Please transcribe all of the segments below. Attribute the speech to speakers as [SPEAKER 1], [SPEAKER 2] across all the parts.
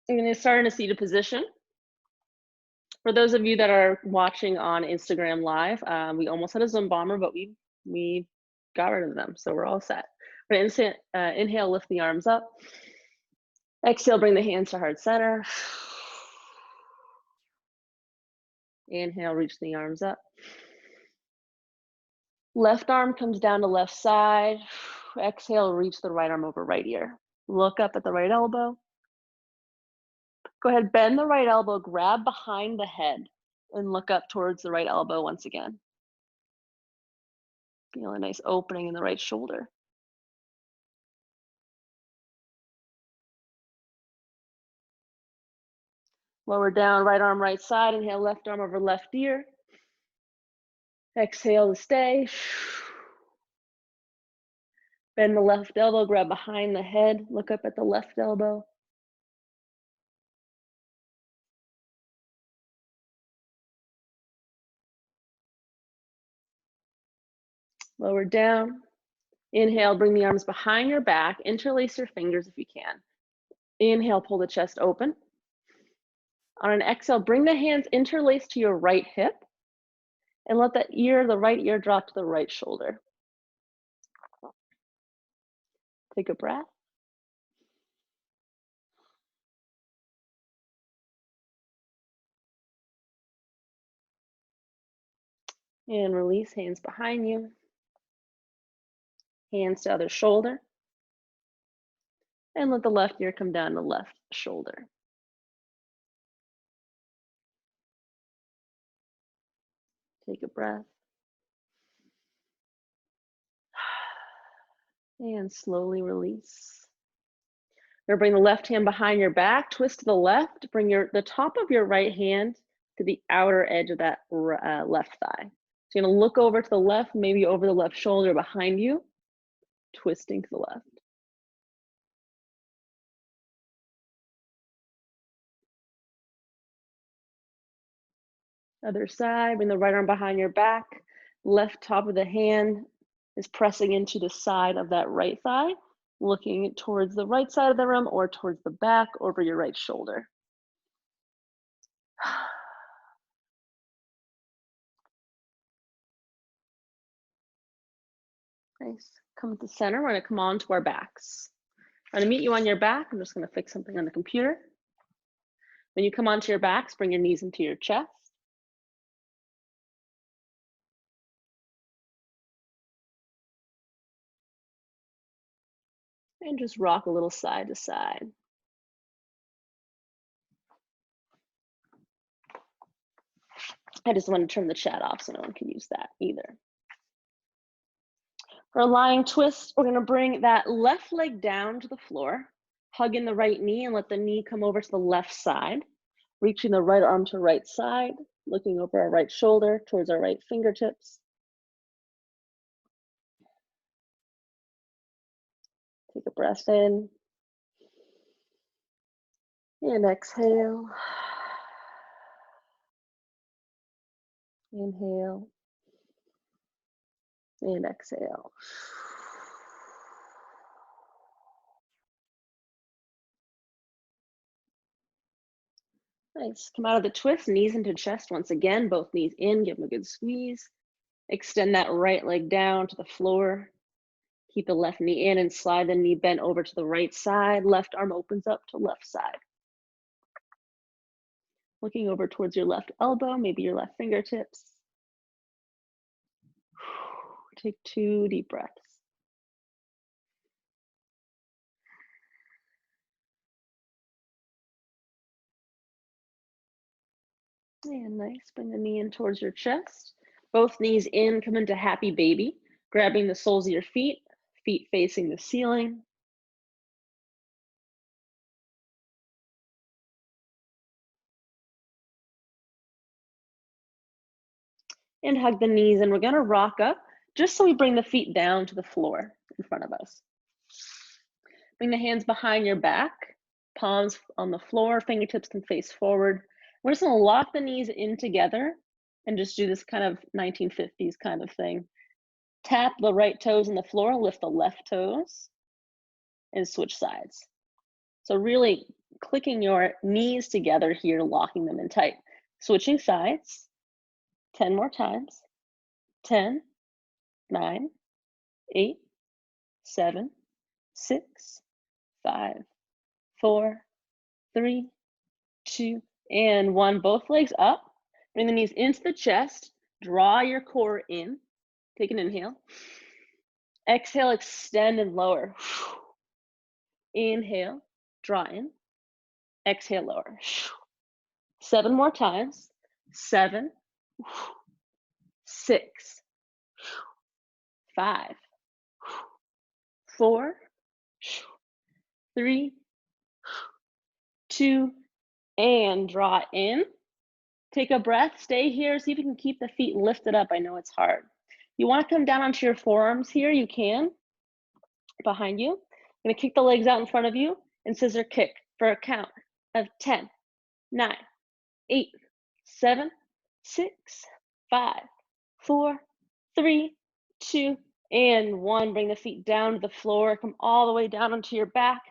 [SPEAKER 1] I'm going to start in a seated position. For those of you that are watching on Instagram Live, we almost had a Zoom bomber, but we got rid of them, so we're all set. We're going to inhale, lift the arms up. Exhale, bring the hands to heart center. Inhale, reach the arms up. Left arm comes down to left side. Exhale, reach the right arm over right ear. Look up at the right elbow. Go ahead, bend the right elbow, grab behind the head, and look up towards the right elbow once again. Feel a nice opening in the right shoulder. Lower down, right arm, right side. Inhale, left arm over left ear. Exhale to stay. Bend the left elbow, grab behind the head, look up at the left elbow. Lower down. Inhale, bring the arms behind your back, interlace your fingers if you can. Inhale, pull the chest open. On an exhale, bring the hands interlaced to your right hip and let the right ear drop to the right shoulder. Take a breath. And release, hands behind you. Hands to other shoulder. And let the left ear come down to left shoulder. Take a breath. And slowly release. You're going to bring the left hand behind your back, twist to the left, bring the top of your right hand to the outer edge of that left thigh. So you're going to look over to the left, maybe over the left shoulder behind you, twisting to the left. Other side, bring the right arm behind your back, left top of the hand is pressing into the side of that right thigh, looking towards the right side of the room or towards the back over your right shoulder. Nice. Come to the center. We're going to come on to our backs. I'm going to meet you on your back. I'm just going to fix something on the computer. When you come onto your backs, bring your knees into your chest. And just rock a little side to side. I just want to turn the chat off so no one can use that either. For a lying twist, we're going to bring that left leg down to the floor, hug in the right knee and let the knee come over to the left side, reaching the right arm to right side, looking over our right shoulder towards our right fingertips. Take a breath in and exhale. Inhale and exhale. Nice. Come out of the twist, knees into chest once again, both knees in, give them a good squeeze. Extend that right leg down to the floor. Keep the left knee in and slide the knee bent over to the right side. Left arm opens up to left side. Looking over towards your left elbow, maybe your left fingertips. Take 2 deep breaths. And nice, bring the knee in towards your chest. Both knees in, come into happy baby, grabbing the soles of your feet, feet facing the ceiling. And hug the knees, and we're gonna rock up just so we bring the feet down to the floor in front of us. Bring the hands behind your back, palms on the floor, fingertips can face forward. We're just gonna lock the knees in together and just do this kind of 1950s kind of thing. Tap the right toes in the floor, lift the left toes, and switch sides. So really clicking your knees together here, locking them in tight. Switching sides, 10 more times. 10, 9, 8, 7, 6, 5, 4, 3, 2, and 1. Both legs up. Bring the knees into the chest. Draw your core in. Take an inhale. Exhale, extend and lower. Inhale, draw in. Exhale, lower. 7 more times. 7, 6, 5, 4, 3, 2, and draw in. Take a breath, stay here, see if you can keep the feet lifted up. I know it's hard. You want to come down onto your forearms here, you can. Behind you. I'm going to kick the legs out in front of you and scissor kick for a count of 10, 9, 8, 7, 6, 5, 4, 3, 2, and 1. Bring the feet down to the floor. Come all the way down onto your back.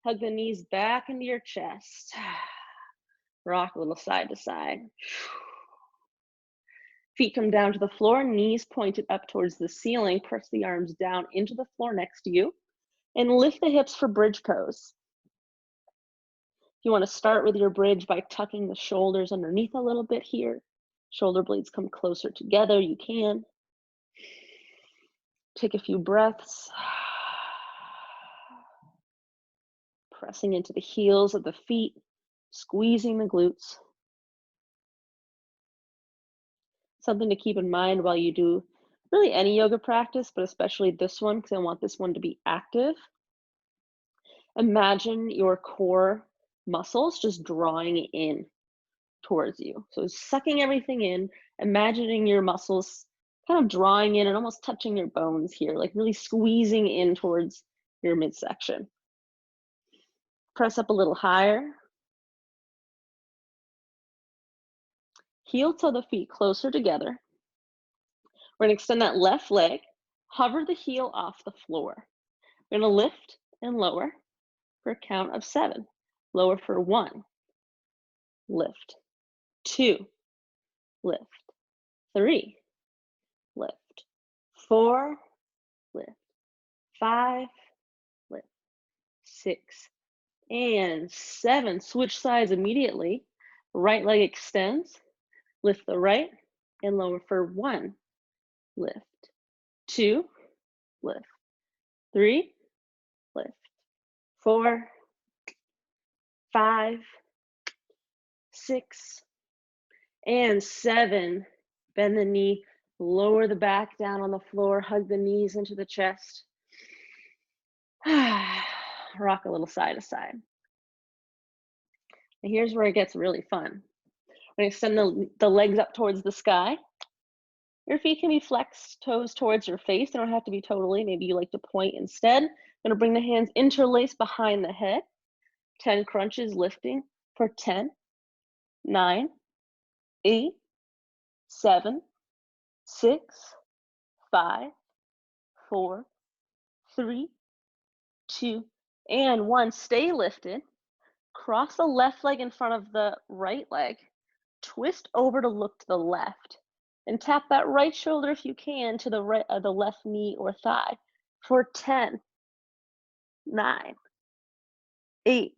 [SPEAKER 1] Hug the knees back into your chest. Rock a little side to side. Feet come down to the floor, knees pointed up towards the ceiling. Press the arms down into the floor next to you. And lift the hips for bridge pose. You want to start with your bridge by tucking the shoulders underneath a little bit here. Shoulder blades come closer together, you can. Take a few breaths. Pressing into the heels of the feet, squeezing the glutes. Something to keep in mind while you do really any yoga practice, but especially this one, because I want this one to be active. Imagine your core muscles just drawing in towards you. So sucking everything in, imagining your muscles kind of drawing in and almost touching your bones here, like really squeezing in towards your midsection. Press up a little higher. Heel toe the feet closer together. We're going to extend that left leg, hover the heel off the floor. We're going to lift and lower for a count of 7. Lower for 1. Lift. 2. Lift. 3. Lift. 4. Lift. 5. Lift. 6. And 7. Switch sides immediately. Right leg extends. Lift the right and lower for 1. Lift. 2. Lift. 3. Lift. 4. 5. 6. And 7. Bend the knee. Lower the back down on the floor. Hug the knees into the chest. Rock a little side to side. And here's where it gets really fun. We're going to extend the legs up towards the sky. Your feet can be flexed, toes towards your face. They don't have to be totally. Maybe you like to point instead. I'm going to bring the hands interlaced behind the head. 10 crunches lifting for 10, 9, 8, 7, 6, 5, 4, 3, 2, and 1. Stay lifted. Cross the left leg in front of the right leg. Twist over to look to the left. And tap that right shoulder if you can to the right, the left knee or thigh for 10, 9, 8,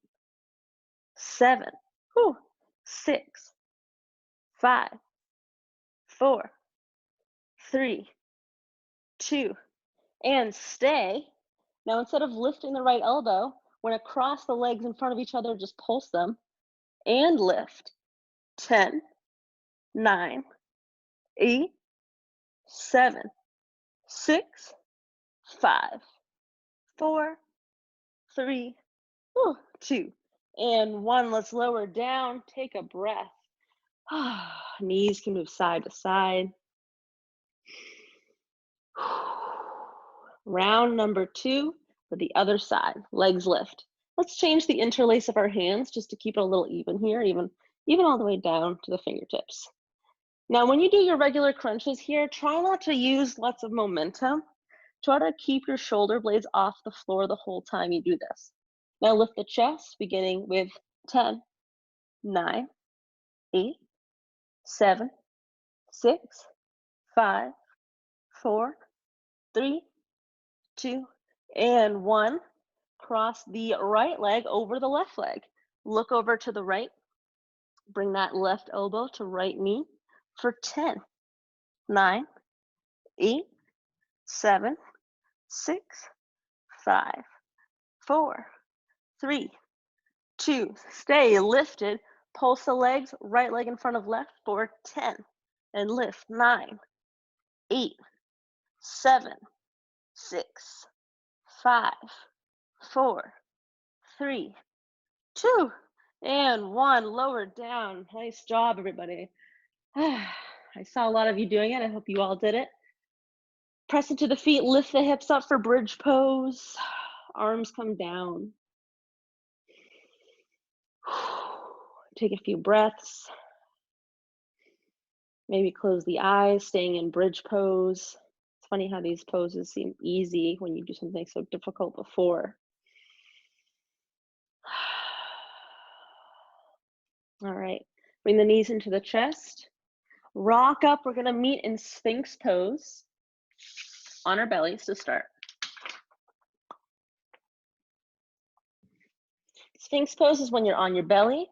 [SPEAKER 1] 7, 6, 5, 4, 3, 2, and stay. Now instead of lifting the right elbow, we're going to cross the legs in front of each other, just pulse them, and lift. 10, 9, 8, 7, 6, 5, 4, 3, 2, and 1. Let's lower down. Take a breath. Knees can move side to side. Round number 2 for the other side. Legs lift. Let's change the interlace of our hands just to keep it a little even here, even all the way down to the fingertips. Now, when you do your regular crunches here, try not to use lots of momentum. Try to keep your shoulder blades off the floor the whole time you do this. Now lift the chest, beginning with 10, 9, 8, 7, 6, 5, 4, 3, 2, and 1. Cross the right leg over the left leg. Look over to the right. Bring that left elbow to right knee for 10, 9, 8, 7, 6, 5, 4, 3, 2. Stay lifted. Pulse the legs, right leg in front of left for 10. And lift 9, 8, 7, 6, 5, 4, 3, 2, and 1. Lower down. Nice job, everybody. I saw a lot of you doing it. I hope you all did it. Press into the feet, lift the hips up for bridge pose. Arms come down. Take a few breaths. Maybe close the eyes, staying in bridge pose. It's funny how these poses seem easy when you do something so difficult before. All right, bring the knees into the chest. Rock up. We're gonna meet in Sphinx Pose on our bellies to start. Sphinx Pose is when you're on your belly,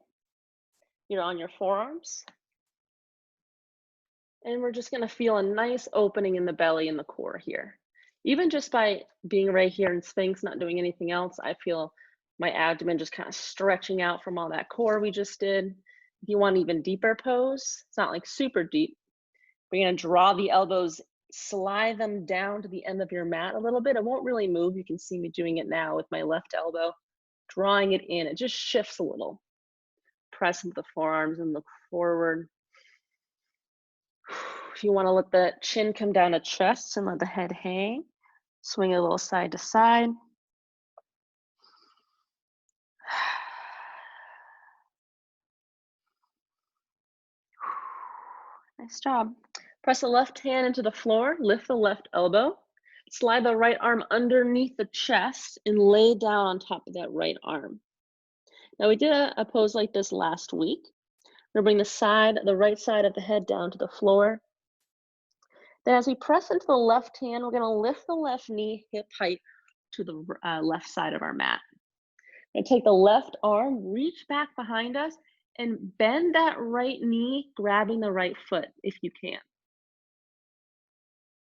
[SPEAKER 1] you're on your forearms, and we're just gonna feel a nice opening in the belly and the core here. Even just by being right here in Sphinx, not doing anything else, I feel my abdomen just kind of stretching out from all that core we just did. If you want even deeper pose, it's not like super deep. We're gonna draw the elbows, slide them down to the end of your mat a little bit. It won't really move. You can see me doing it now with my left elbow, drawing it in. It just shifts a little. Press into the forearms and look forward. If you wanna let the chin come down to chest and let the head hang, swing a little side to side. Nice job. Press the left hand into the floor, lift the left elbow, slide the right arm underneath the chest and lay down on top of that right arm. Now we did a pose like this last week. We're gonna bring the right side of the head down to the floor. Then as we press into the left hand, we're gonna lift the left knee hip height to the left side of our mat. And take the left arm, reach back behind us, and bend that right knee, grabbing the right foot if you can.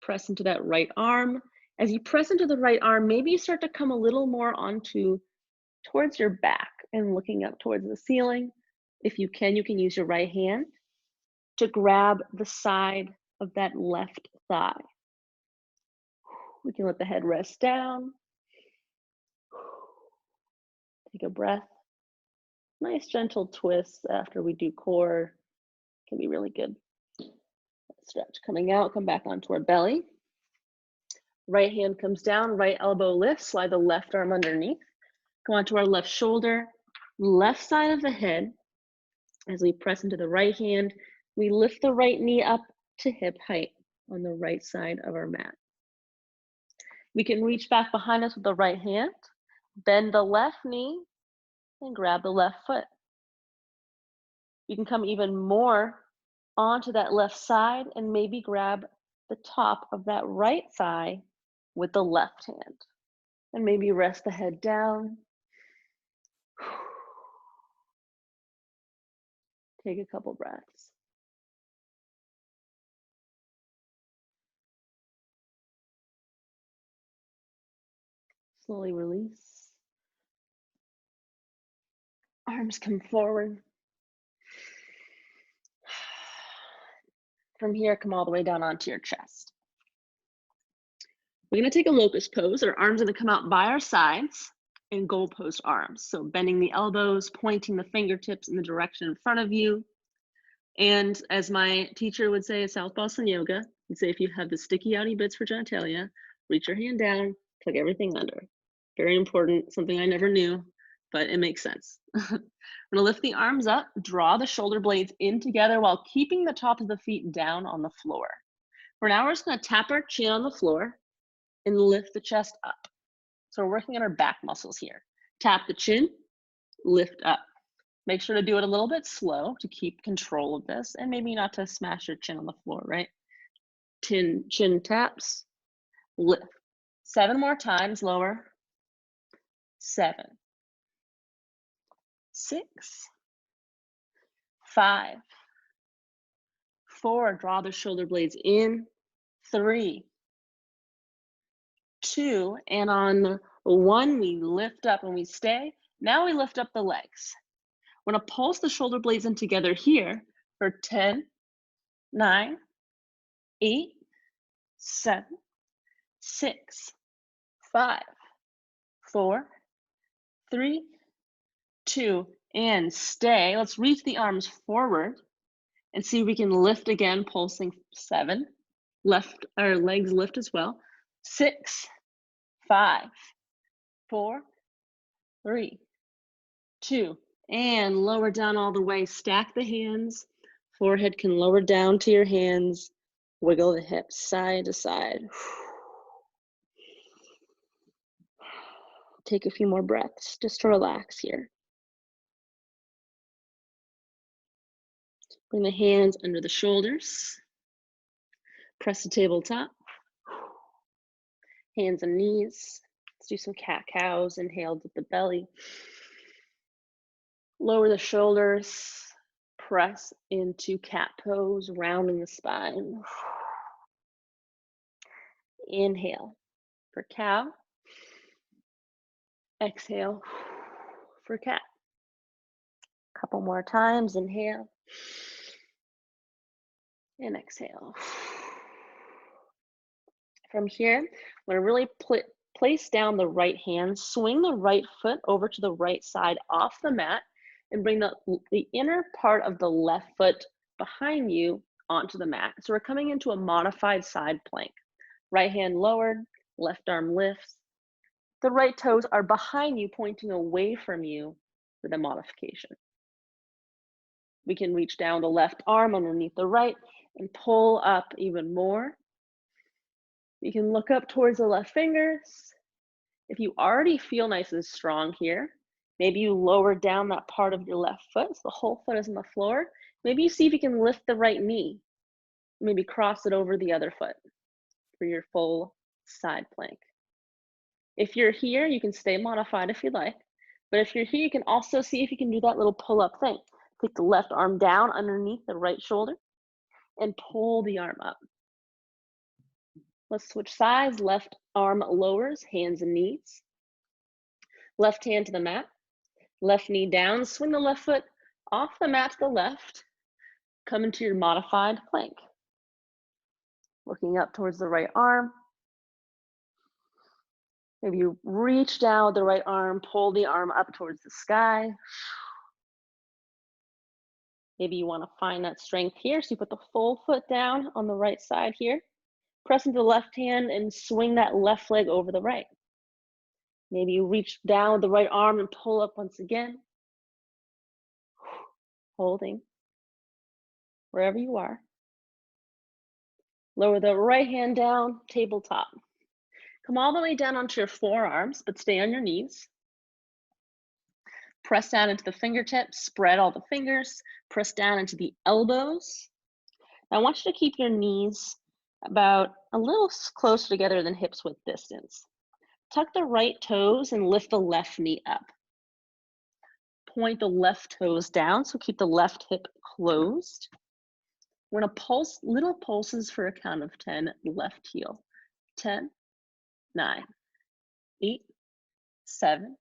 [SPEAKER 1] Press into that right arm. As you press into the right arm, maybe you start to come a little more towards your back and looking up towards the ceiling. If you can use your right hand to grab the side of that left thigh. We can let the head rest down. Take a breath. Nice gentle twist after we do core. Can be really good. Stretch coming out, come back onto our belly. Right hand comes down, right elbow lifts, slide the left arm underneath. Go onto our left shoulder, left side of the head. As we press into the right hand, we lift the right knee up to hip height on the right side of our mat. We can reach back behind us with the right hand, bend the left knee, and grab the left foot. You can come even more onto that left side and maybe grab the top of that right thigh with the left hand. And maybe rest the head down. Take a couple breaths. Slowly release. Arms come forward. From here, come all the way down onto your chest. We're gonna take a locust pose. Our arms are gonna come out by our sides and goalpost arms. So bending the elbows, pointing the fingertips in the direction in front of you. And as my teacher would say at South Boston Yoga, he'd say if you have the sticky outy bits for genitalia, reach your hand down, tuck everything under. Very important, something I never knew, but it makes sense. We're gonna lift the arms up, draw the shoulder blades in together while keeping the top of the feet down on the floor. For now, we're just gonna tap our chin on the floor and lift the chest up. So we're working on our back muscles here. Tap the chin, lift up. Make sure to do it a little bit slow to keep control of this, and maybe not to smash your chin on the floor, right? Chin taps, lift. 7 more times, lower. 7, 6, 5, 4, draw the shoulder blades in. 3, 2, and on 1, we lift up and we stay. Now we lift up the legs. We're gonna pulse the shoulder blades in together here for 10, 9, 8, 7, 6, 5, 4, 3, 2, and stay. Let's reach the arms forward and see if we can lift again, pulsing 7. Left, our legs lift as well. 6, 5, 4, 3, 2, and lower down all the way. Stack the hands. Forehead can lower down to your hands. Wiggle the hips side to side. Take a few more breaths just to relax here. Bring the hands under the shoulders. Press the tabletop. Hands and knees. Let's do some cat-cows. Inhale with the belly. Lower the shoulders. Press into cat pose, rounding the spine. Inhale for cow. Exhale for cat. Couple more times. Inhale and exhale. From here, I'm going to really place down the right hand, swing the right foot over to the right side off the mat, and bring the inner part of the left foot behind you onto the mat. So we're coming into a modified side plank. Right hand lowered, left arm lifts. The right toes are behind you, pointing away from you for the modification. We can reach down the left arm underneath the right and pull up even more. You can look up towards the left fingers. If you already feel nice and strong here, maybe you lower down that part of your left foot so the whole foot is on the floor. Maybe you see if you can lift the right knee. Maybe cross it over the other foot for your full side plank. If you're here, you can stay modified if you like. But if you're here, you can also see if you can do that little pull-up thing. Take the left arm down underneath the right shoulder and pull the arm up. Let's switch sides. Left arm lowers, hands and knees. Left hand to the mat. Left knee down. Swing the left foot off the mat to the left. Come into your modified plank. Looking up towards the right arm. Maybe you reach down with the right arm, pull the arm up towards the sky. Maybe you want to find that strength here. So you put the full foot down on the right side here. Press into the left hand and swing that left leg over the right. Maybe you reach down with the right arm and pull up once again. Holding wherever you are. Lower the right hand down, tabletop. Come all the way down onto your forearms, but stay on your knees. Press down into the fingertips, spread all the fingers, press down into the elbows. Now I want you to keep your knees about a little closer together than hips width distance. Tuck the right toes and lift the left knee up. Point the left toes down, so keep the left hip closed. We're gonna pulse, little pulses for a count of 10, left heel. 10, 9, 8, 7,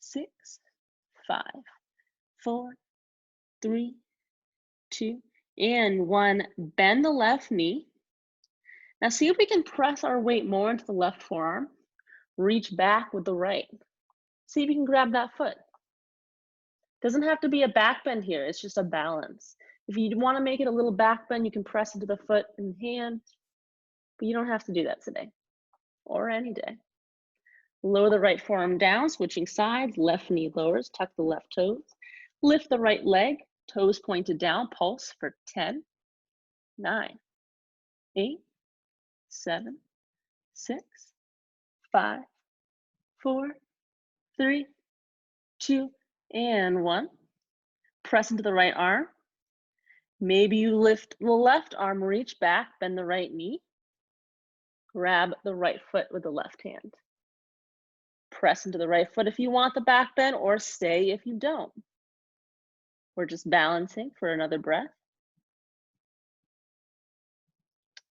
[SPEAKER 1] 6, 5, 4, 3, 2, and 1. Bend the left knee. Now see if we can press our weight more into the left forearm. Reach back with the right. See if you can grab that foot. Doesn't have to be a back bend here, it's just a balance. If you want to make it a little back bend, you can press into the foot and hand, but you don't have to do that today or any day. Lower the right forearm down, switching sides, left knee lowers, tuck the left toes. Lift the right leg, toes pointed down, pulse for 10, 9, 8, 7, 6, 5, 4, 3, 2, and 1. Press into the right arm. Maybe you lift the left arm, reach back, bend the right knee. Grab the right foot with the left hand. Press into the right foot if you want the back bend, or stay if you don't. We're just balancing for another breath.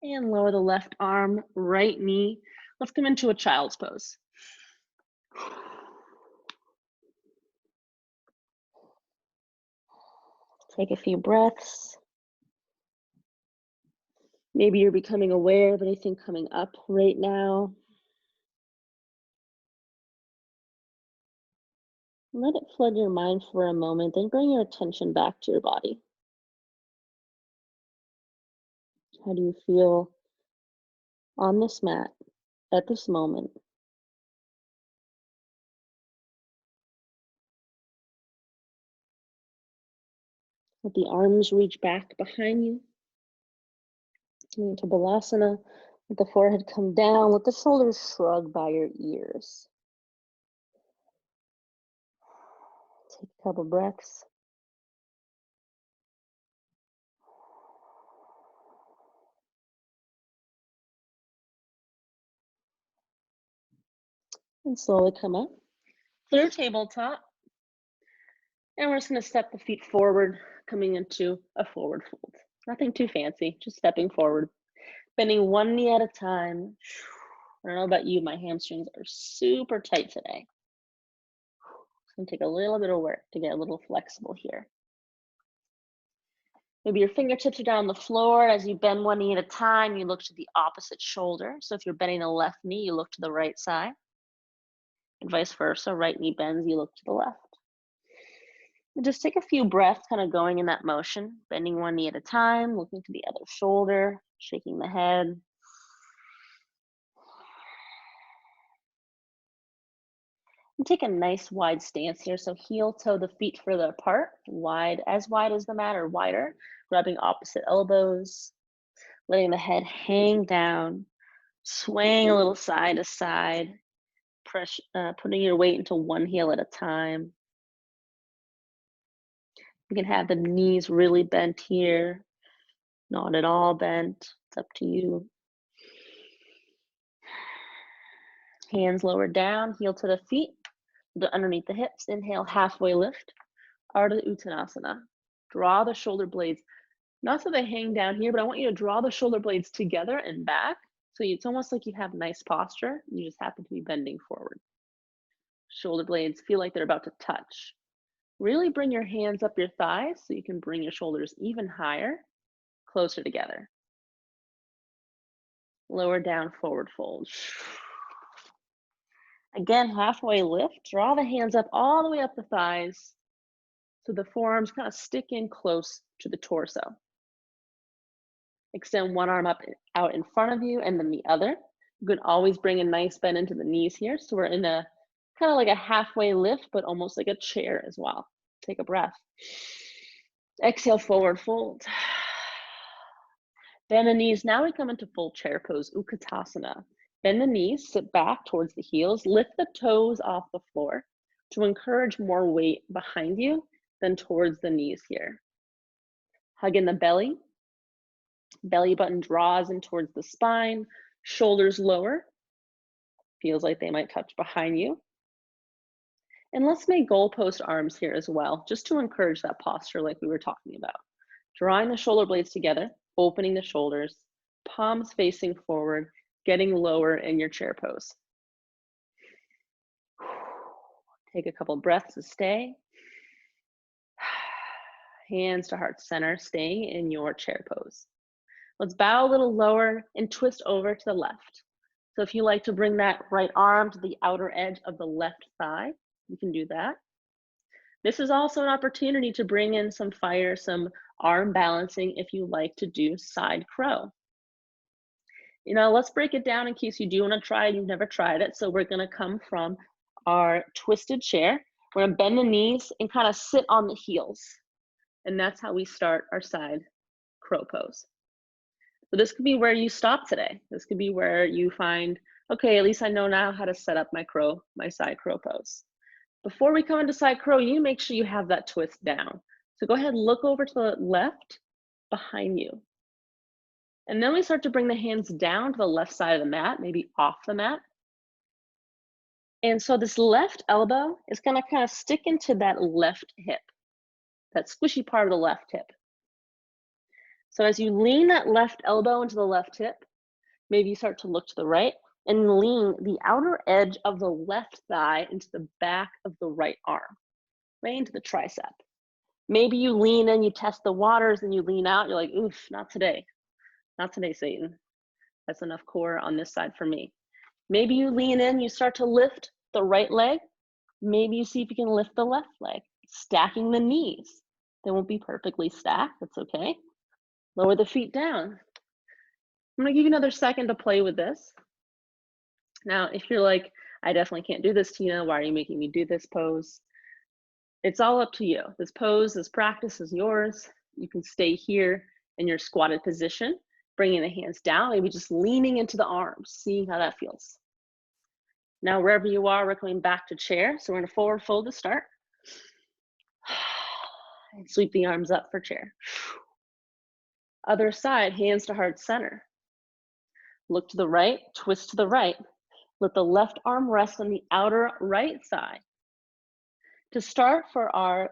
[SPEAKER 1] And lower the left arm, right knee. Let's come into a child's pose. Take a few breaths. Maybe you're becoming aware of anything coming up right now. Let it flood your mind for a moment, then bring your attention back to your body. How do you feel on this mat at this moment? Let the arms reach back behind you. Into Balasana. Let the forehead come down. Let the shoulders shrug by your ears. Take a couple breaths. And slowly come up. Third tabletop. And we're just going to step the feet forward, coming into a forward fold. Nothing too fancy, just stepping forward. Bending one knee at a time. I don't know about you, my hamstrings are super tight today. It's going to take a little bit of work to get a little flexible here. Maybe your fingertips are down on the floor. As you bend one knee at a time, you look to the opposite shoulder. So if you're bending the left knee, you look to the right side. And vice versa, right knee bends, you look to the left. And just take a few breaths, kind of going in that motion, bending one knee at a time, looking to the other shoulder, shaking the head. And take a nice wide stance here. So heel toe the feet further apart, wide as the mat or wider, grabbing opposite elbows, letting the head hang down, swaying a little side to side, putting your weight into one heel at a time. You can have the knees really bent here, not at all bent. It's up to you. Hands lowered down, heel to the feet, underneath the hips. Inhale, halfway lift, Ardha Uttanasana. Draw the shoulder blades, not so they hang down here, but I want you to draw the shoulder blades together and back. So it's almost like you have nice posture. You just happen to be bending forward. Shoulder blades feel like they're about to touch. Really bring your hands up your thighs so you can bring your shoulders even higher, closer together. Lower down, forward fold. Again, halfway lift. Draw the hands up all the way up the thighs so the forearms kind of stick in close to the torso. Extend one arm up out in front of you and then the other. You can always bring a nice bend into the knees here. So we're in a kind of like a halfway lift, but almost like a chair as well. Take a breath. Exhale, forward fold. Bend the knees. Now we come into full chair pose, Utkatasana. Bend the knees, sit back towards the heels, lift the toes off the floor to encourage more weight behind you than towards the knees here. Hug in the belly. Belly button draws in towards the spine, shoulders lower. Feels like they might touch behind you. And let's make goalpost arms here as well, just to encourage that posture like we were talking about. Drawing the shoulder blades together, opening the shoulders, palms facing forward, getting lower in your chair pose. Take a couple breaths to stay. Hands to heart center, staying in your chair pose. Let's bow a little lower and twist over to the left. So if you like to bring that right arm to the outer edge of the left thigh, you can do that. This is also an opportunity to bring in some fire, some arm balancing if you like to do side crow. You know, let's break it down in case you do want to try it, you've never tried it. So we're going to come from our twisted chair. We're going to bend the knees and kind of sit on the heels. And that's how we start our side crow pose. So this could be where you stop today. This could be where you find, okay, at least I know now how to set up my side crow pose. Before we come into side crow, you make sure you have that twist down. So go ahead, look over to the left behind you. And then we start to bring the hands down to the left side of the mat, maybe off the mat. And so this left elbow is gonna kind of stick into that left hip, that squishy part of the left hip. So as you lean that left elbow into the left hip, maybe you start to look to the right and lean the outer edge of the left thigh into the back of the right arm, right into the tricep. Maybe you lean in, you test the waters, and you lean out, you're like, oof, not today. Not today, Satan. That's enough core on this side for me. Maybe you lean in, you start to lift the right leg. Maybe you see if you can lift the left leg, stacking the knees. They won't be perfectly stacked, that's okay. Lower the feet down. I'm gonna give you another second to play with this. Now, if you're like, I definitely can't do this, Tina, why are you making me do this pose? It's all up to you. This pose, this practice is yours. You can stay here in your squatted position, bringing the hands down, maybe just leaning into the arms, seeing how that feels. Now, wherever you are, we're coming back to chair. So we're gonna forward fold to start. And sweep the arms up for chair. Other side, hands to heart center. Look to the right, twist to the right. Let the left arm rest on the outer right side. To start for our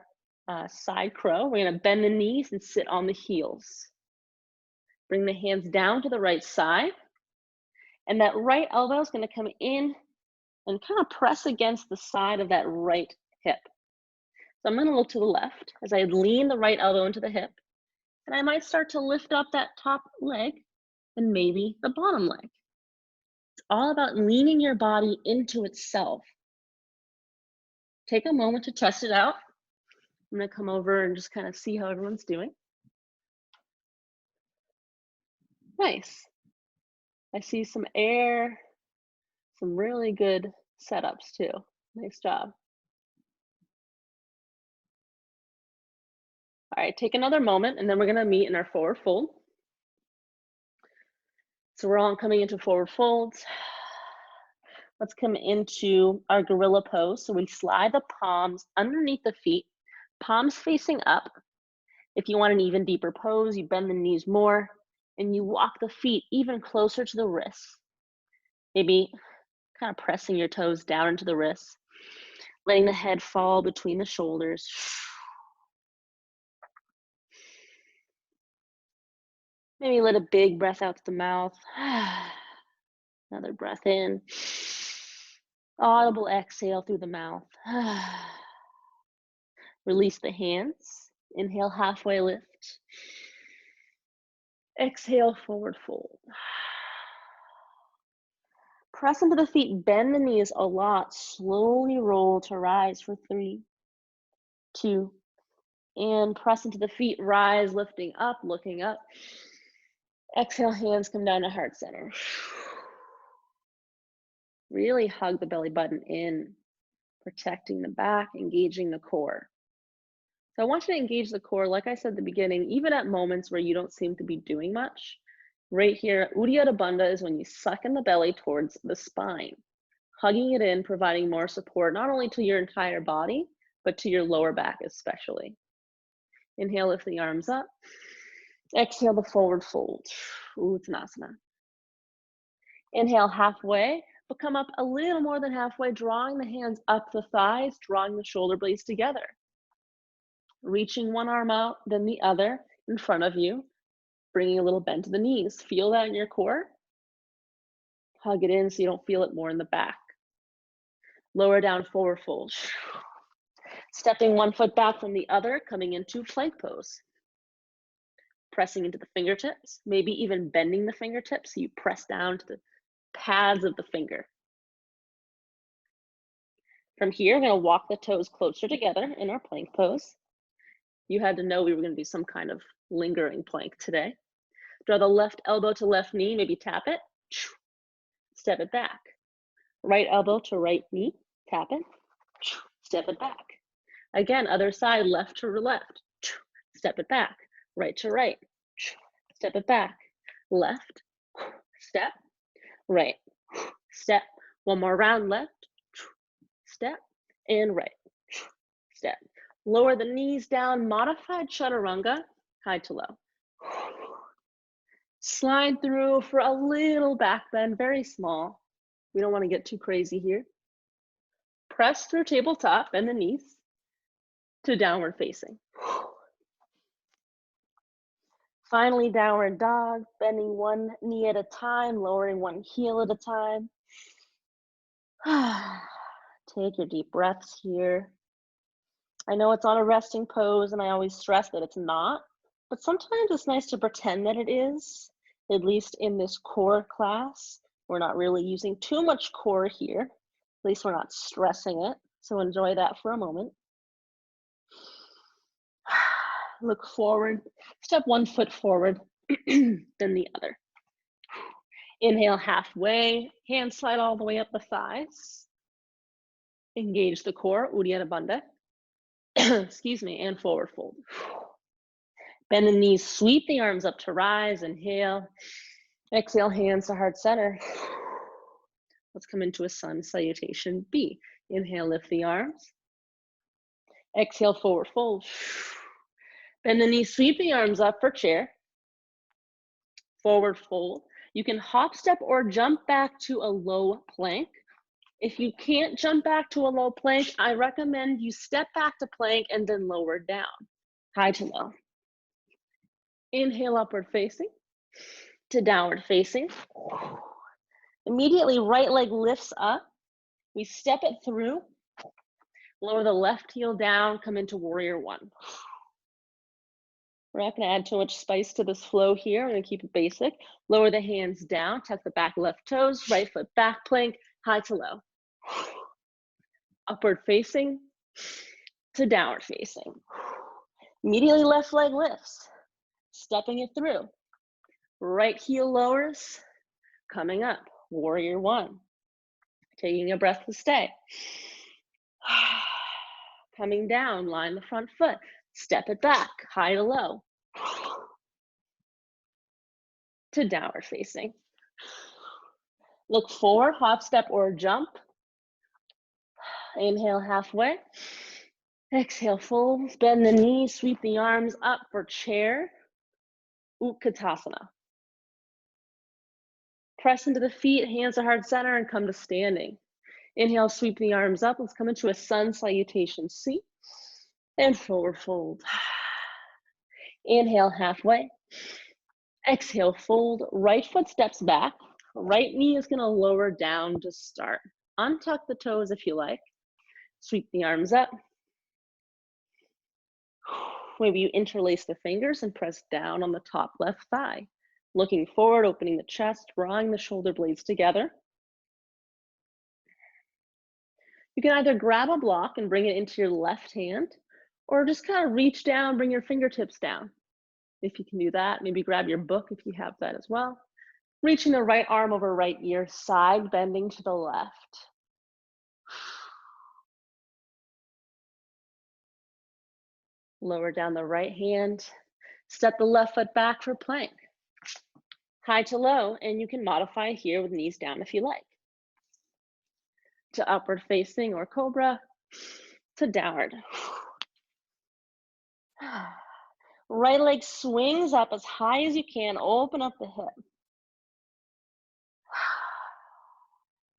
[SPEAKER 1] side crow, we're gonna bend the knees and sit on the heels. Bring the hands down to the right side. And that right elbow is gonna come in and kind of press against the side of that right hip. So I'm gonna look to the left as I lean the right elbow into the hip. And I might start to lift up that top leg and maybe the bottom leg. It's all about leaning your body into itself. Take a moment to test it out. I'm gonna come over and just kind of see how everyone's doing. Nice. I see some air, some really good setups too. Nice job. All right, take another moment and then we're gonna meet in our forward fold. So we're all coming into forward folds. Let's come into our gorilla pose. So we slide the palms underneath the feet, palms facing up. If you want an even deeper pose, you bend the knees more and you walk the feet even closer to the wrists. Maybe kind of pressing your toes down into the wrists, letting the head fall between the shoulders. Maybe let a big breath out to the mouth. Another breath in. Audible exhale through the mouth. Release the hands. Inhale, halfway lift. Exhale, forward fold. Press into the feet, bend the knees a lot. Slowly roll to rise for 3, 2, and press into the feet, rise, lifting up, looking up. Exhale, hands come down to heart center. Really hug the belly button in, protecting the back, engaging the core. So I want you to engage the core, like I said at the beginning, even at moments where you don't seem to be doing much. Right here, Uddiyana Bandha is when you suck in the belly towards the spine, hugging it in, providing more support, not only to your entire body, but to your lower back especially. Inhale, lift the arms up. Exhale, the forward fold, Uttanasana. Inhale, halfway, but come up a little more than halfway, drawing the hands up the thighs, drawing the shoulder blades together. Reaching one arm out, then the other in front of you, bringing a little bend to the knees. Feel that in your core. Hug it in so you don't feel it more in the back. Lower down, forward fold. Stepping one foot back from the other, coming into plank pose. Pressing into the fingertips, maybe even bending the fingertips so you press down to the pads of the finger. From here, we're going to walk the toes closer together in our plank pose. You had to know we were going to do some kind of lingering plank today. Draw the left elbow to left knee, maybe tap it. Step it back. Right elbow to right knee, tap it. Step it back. Again, other side, left to left. Step it back. Right to right. Step it back. Left, step, right, step. One more round, left, step, and right, step. Lower the knees down, modified chaturanga, high to low. Slide through for a little back bend, very small. We don't want to get too crazy here. Press through tabletop, bend the knees to downward facing. Finally, downward dog, bending one knee at a time, lowering one heel at a time. Take your deep breaths here. I know it's on a resting pose, and I always stress that it's not, but sometimes it's nice to pretend that it is, at least in this core class. We're not really using too much core here. At least we're not stressing it. So enjoy that for a moment. Look forward, step one foot forward, then the other. Inhale halfway, hands slide all the way up the thighs. Engage the core, Uddiyana Bandha. Excuse me, and forward fold. Bend the knees, sweep the arms up to rise, inhale. Exhale, hands to heart center. Let's come into a sun salutation B. Inhale, lift the arms. Exhale, forward fold. Bend the knees, sweep the arms up for chair. Forward fold. You can hop, step, or jump back to a low plank. If you can't jump back to a low plank, I recommend you step back to plank and then lower down, high to low. Inhale, upward facing to downward facing. Immediately, right leg lifts up. We step it through. Lower the left heel down, come into warrior one. We're not going to add too much spice to this flow here. We're going to keep it basic. Lower the hands down, tuck the back left toes, right foot back plank, high to low. Upward facing to downward facing. Immediately left leg lifts, stepping it through. Right heel lowers, coming up, warrior one. Taking a breath to stay. Coming down, line the front foot, step it back, high to low. To downward facing. Look forward, hop, step, or jump. Inhale halfway. Exhale, fold, bend the knees, sweep the arms up for chair. Utkatasana. Press into the feet, hands to heart center, and come to standing. Inhale, sweep the arms up. Let's come into a sun salutation C. And forward fold. Inhale halfway. Exhale, fold. Right foot steps back. Right knee is going to lower down to start. Untuck the toes if you like. Sweep the arms up. Maybe you interlace the fingers and press down on the top left thigh. Looking forward, opening the chest, drawing the shoulder blades together. You can either grab a block and bring it into your left hand, or just kind of reach down, bring your fingertips down. If you can do that, maybe grab your book if you have that as well. Reaching the right arm over right ear, side bending to the left. Lower down the right hand, step the left foot back for plank. High to low, and you can modify here with knees down if you like. To upward facing or cobra, to downward. Right leg swings up as high as you can, open up the hip.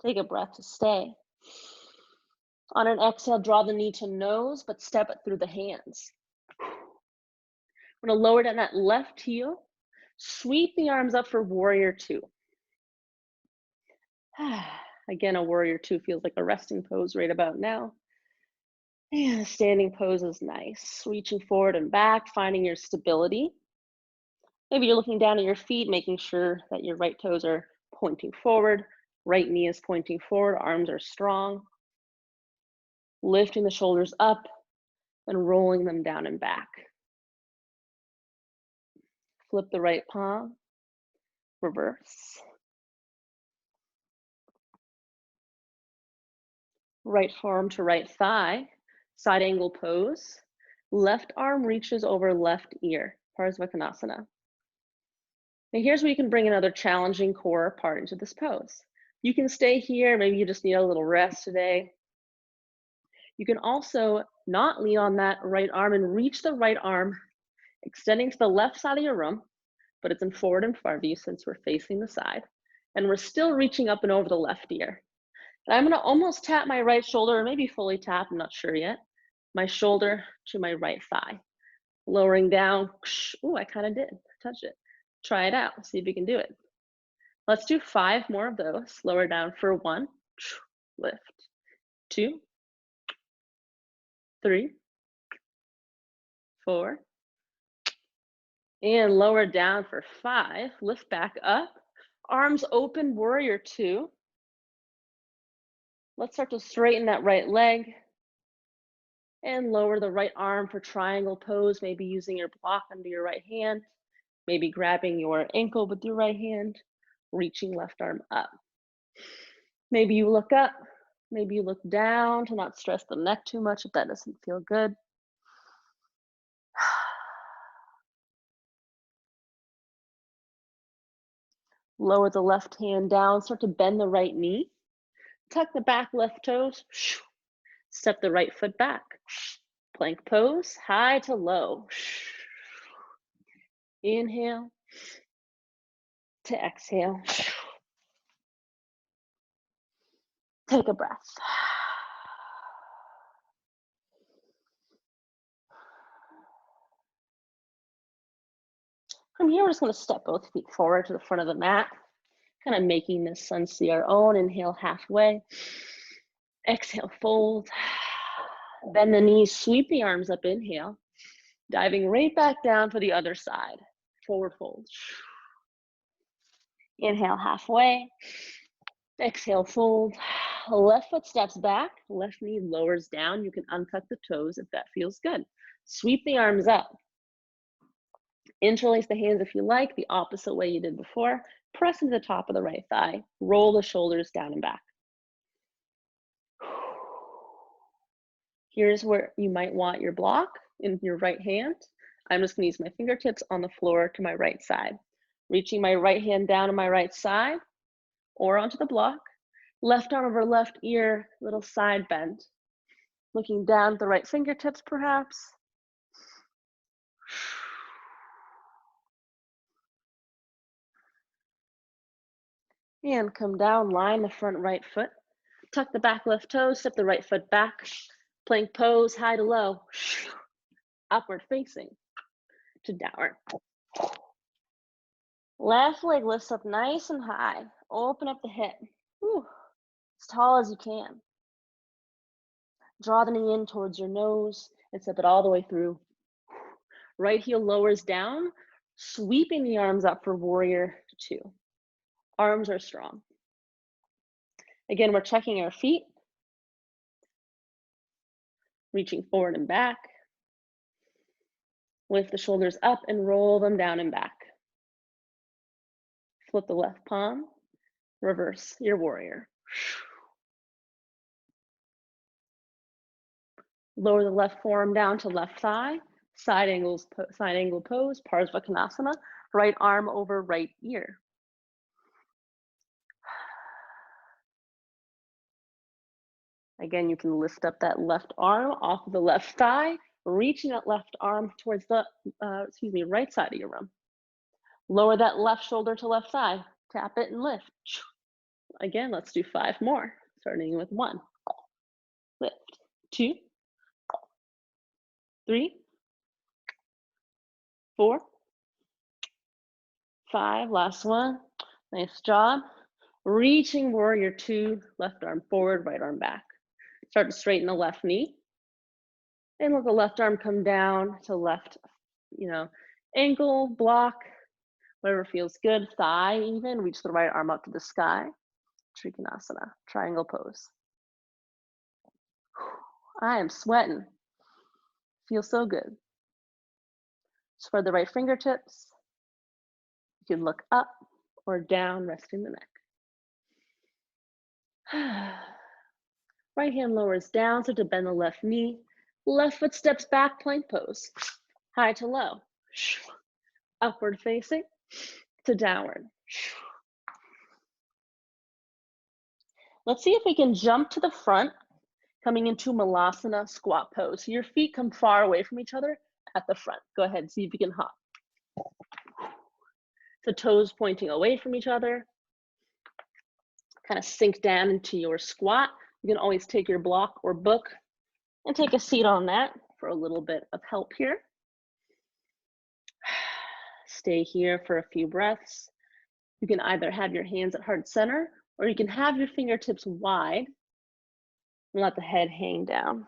[SPEAKER 1] Take a breath to stay. On an exhale, draw the knee to nose, but step it through the hands. We're gonna lower down that left heel, sweep the arms up for warrior two. Again, a warrior two feels like a resting pose right about now. And a standing pose is nice. Reaching forward and back, finding your stability. Maybe you're looking down at your feet, making sure that your right toes are pointing forward, right knee is pointing forward, arms are strong. Lifting the shoulders up and rolling them down and back. Flip the right palm, reverse. Right forearm to right thigh, side angle pose. Left arm reaches over left ear, Parsvakonasana. Now here's where you can bring another challenging core part into this pose. You can stay here, maybe you just need a little rest today. You can also not lean on that right arm, and reach the right arm, extending to the left side of your room, but it's in forward and far view since we're facing the side. And we're still reaching up and over the left ear. And I'm gonna almost tap my right shoulder, or maybe fully tap, I'm not sure yet, my shoulder to my right thigh. Lowering down, ooh, I kind of did, touch it. Try it out, see if you can do it. Let's do 5 more of those. Lower down for 1, lift, 2, 3, 4, and lower down for 5. Lift back up, arms open, warrior 2. Let's start to straighten that right leg and lower the right arm for triangle pose, maybe using your block under your right hand, maybe grabbing your ankle with your right hand, reaching left arm up. Maybe you look up, maybe you look down to not stress the neck too much if that doesn't feel good. Lower the left hand down, start to bend the right knee. Tuck the back left toes. Step the right foot back. Plank pose, high to low. Inhale to exhale. Take a breath. From here, we're just going to step both feet forward to the front of the mat, kind of making this sun see our own. Inhale halfway. Exhale, fold. Bend the knees, sweep the arms up, inhale. Diving right back down for the other side. Forward fold. Inhale halfway. Exhale, fold. Left foot steps back, left knee lowers down. You can untuck the toes if that feels good. Sweep the arms up. Interlace the hands if you like, the opposite way you did before. Press into the top of the right thigh. Roll the shoulders down and back. Here's where you might want your block in your right hand. I'm just gonna use my fingertips on the floor to my right side. Reaching my right hand down to my right side or onto the block. Left arm over left ear, little side bend. Looking down at the right fingertips perhaps. And come down, line the front right foot. Tuck the back left toe, step the right foot back. Plank pose, high to low. Upward facing to downward. Left leg lifts up nice and high. Open up the hip. Whew. As tall as you can. Draw the knee in towards your nose and step it all the way through. Right heel lowers down, sweeping the arms up for warrior 2. Arms are strong. Again, we're checking our feet. Reaching forward and back. Lift the shoulders up and roll them down and back. Flip the left palm. Reverse your warrior. Lower the left forearm down to left thigh. Side angle pose, Parsvakonasana. Right arm over right ear. Again, you can lift up that left arm off of the left thigh, reaching that left arm towards the, right side of your room. Lower that left shoulder to left thigh. Tap it and lift. Again, let's do 5 more, starting with 1. Lift. 2, 3, 4, 5. Last one. Nice job. Reaching warrior 2, left arm forward, right arm back. Start to straighten the left knee. And let the left arm come down to left, ankle, block, whatever feels good. Thigh even. Reach the right arm up to the sky. Trikonasana, triangle pose. I am sweating. Feels so good. Spread the right fingertips. You can look up or down, resting the neck. Right hand lowers down, so to bend the left knee. Left foot steps back, plank pose. High to low. Upward facing to downward. Let's see if we can jump to the front Coming into Balasana squat pose. So your feet come far away from each other at the front. Go ahead, see if you can hop. So toes pointing away from each other. Kind of sink down into your squat. You can always take your block or book and take a seat on that for a little bit of help here. Stay here for a few breaths. You can either have your hands at heart center or you can have your fingertips wide and let the head hang down.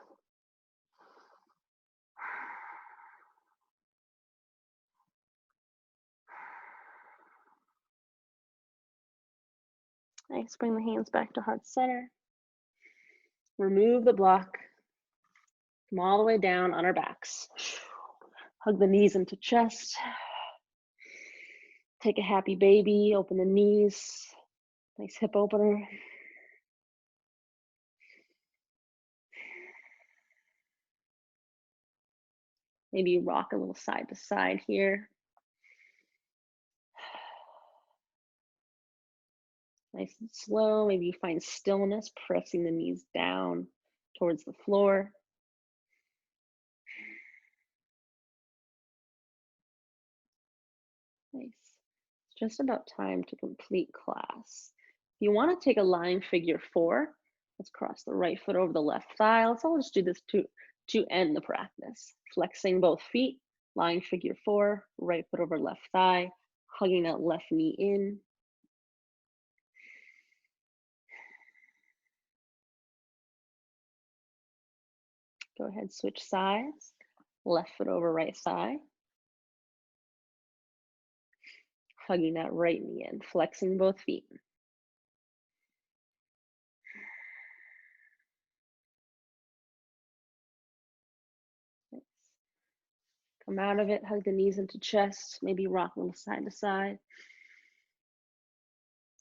[SPEAKER 1] Nice, bring the hands back to heart center. Remove the block. Come all the way down on our backs. Hug the knees into chest. Take a happy baby, open the knees. Nice hip opener. Maybe you rock a little side to side here. Nice and slow. Maybe you find stillness, pressing the knees down towards the floor. Nice. It's just about time to complete class. If you want to take a lying figure 4, let's cross the right foot over the left thigh. Let's all just do this to end the practice. Flexing both feet, lying figure 4, right foot over left thigh, hugging that left knee in. Go ahead, switch sides. Left foot over right thigh. Hugging that right knee in, flexing both feet. Nice. Come out of it, hug the knees into chest, maybe rock a little side to side.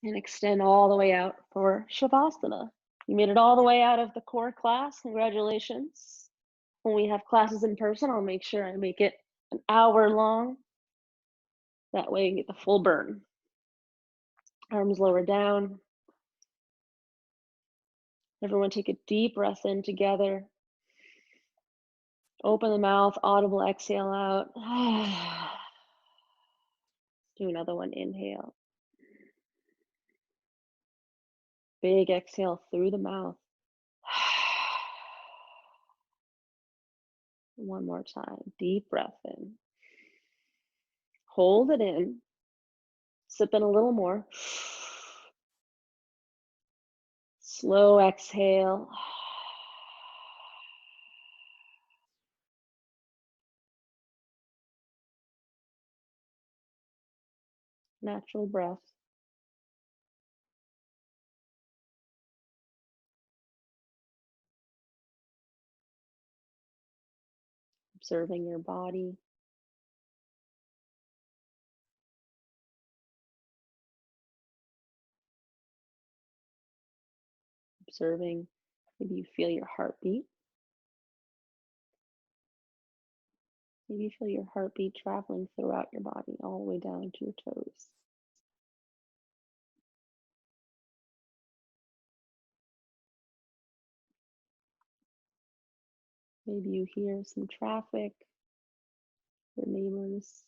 [SPEAKER 1] And extend all the way out for Shavasana. You made it all the way out of the core class. Congratulations. When we have classes in person, I'll make sure I make it an hour long. That way you get the full burn. Arms lower down. Everyone take a deep breath in together. Open the mouth, audible exhale out. Do another one, inhale. Big exhale through the mouth. One more time, deep breath in. Hold it in. Sip in a little more. Slow exhale. Natural breath. Observing your body. Observing, maybe you feel your heartbeat. Maybe you feel your heartbeat traveling throughout your body, all the way down to your toes. Maybe you hear some traffic, your neighbors.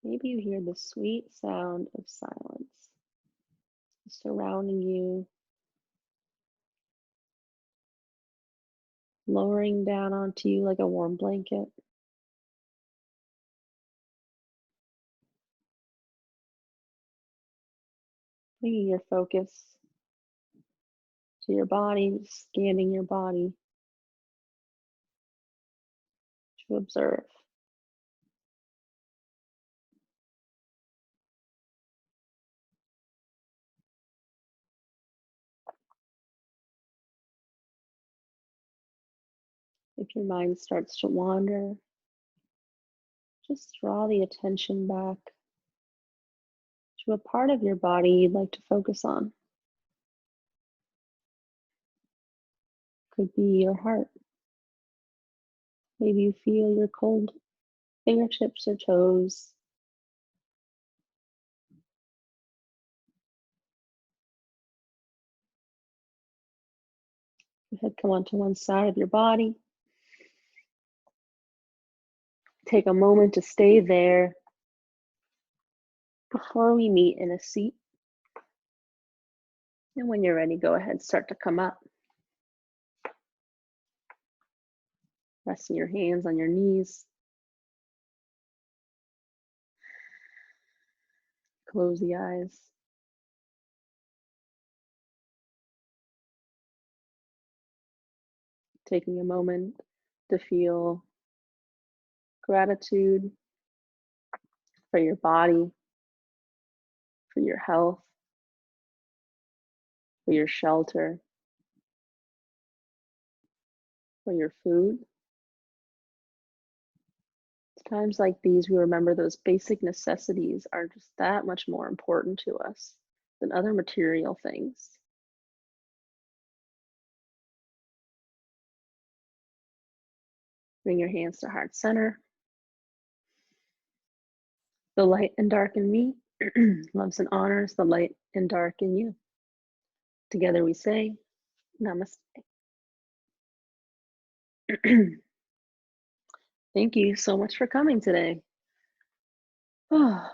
[SPEAKER 1] Maybe you hear the sweet sound of silence surrounding you, lowering down onto you like a warm blanket. Bringing your focus to your body, scanning your body to observe. If your mind starts to wander, just draw the attention back to a part of your body you'd like to focus on. Could be your heart. Maybe you feel your cold fingertips or toes. Your head come onto one side of your body. Take a moment to stay there before we meet in a seat. And when you're ready, go ahead, start to come up. Resting your hands on your knees. Close the eyes. Taking a moment to feel gratitude for your body, for your health, for your shelter, for your food. It's times like these we remember those basic necessities are just that much more important to us than other material things. Bring your hands to heart center. The light and dark in me loves and honors the light and dark in you. Together we say, Namaste. Thank you so much for coming today. Oh.